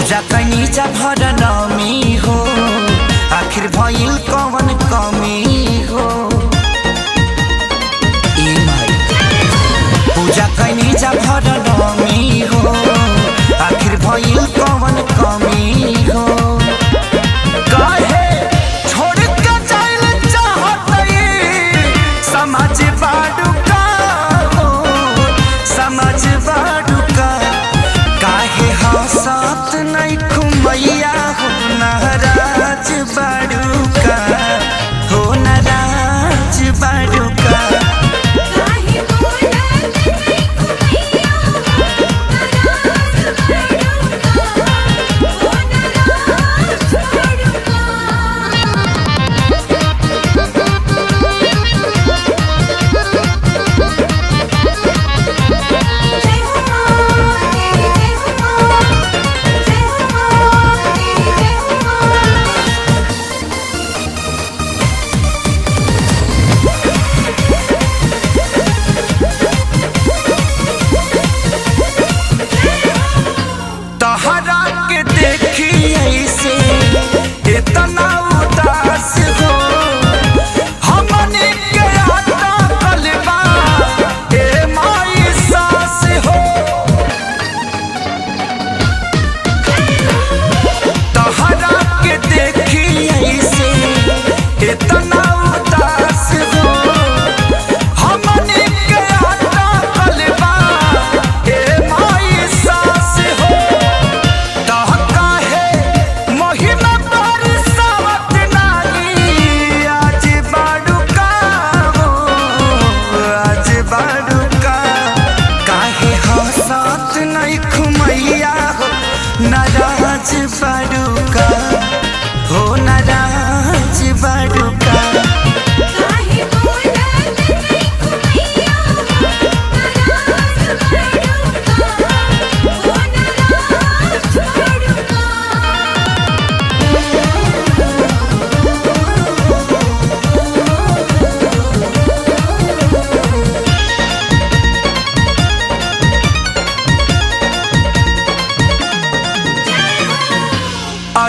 पूजा कैनी जा भर नमी हो, आखिर भइल कवन कमी हो। ए माई पूजा कैनी जा भर नमी हो, आखिर भइल कवन कमी हो। काहे छोड़ के जाइल चाहतई समझ बाडू का हो, समझ बाडू का। काहे हंसत नहीं खुमैया हो, नाराज बाडू का हो, नाराज बाडू का। इतना उदास हो हमने के आता कलबा ए माई सास हो। तहरा के देखी ऐसे इतना उदास हो हमने के आता कलबा ए माई सास हो। तह काहे महिमा नहीं खुमैया हो, नाराज बाडू का हो, नाराज बाडू का।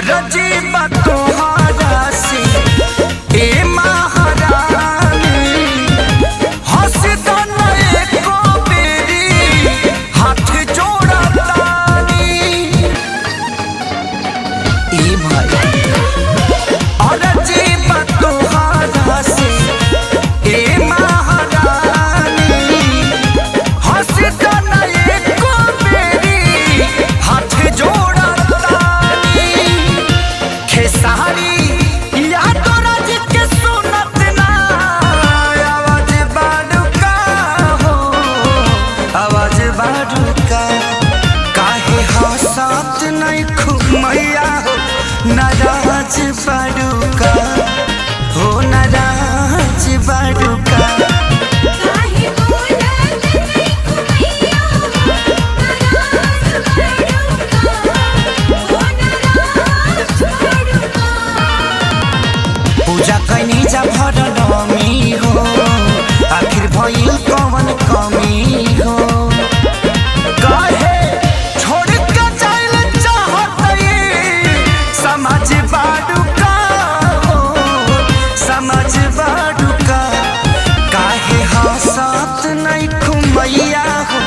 रजीबा तोहरा से ए महारानी, हंस दन एको बेरी हाथ जोड़ा तानी। ए भाई रजीबा तोहरा से ए महारानी, हंस दन एको बेरी हाथ जोड़ा सारी या तो राज के सुनत ना आवाज बाडू का हो, आवाज बाडू का। काहे हंसत नहीं खुमैया हो, नाराज बाडू का हो, नाराज बाडू का। पूजा कैनी जा भर नमी हो, आखिर भइल कवन कमी हो। काहे छोड़ के जाइल चाहतई समझ बाडू का हो, समझ बाडू का। काहे हंसत नहीं खुमैया हो,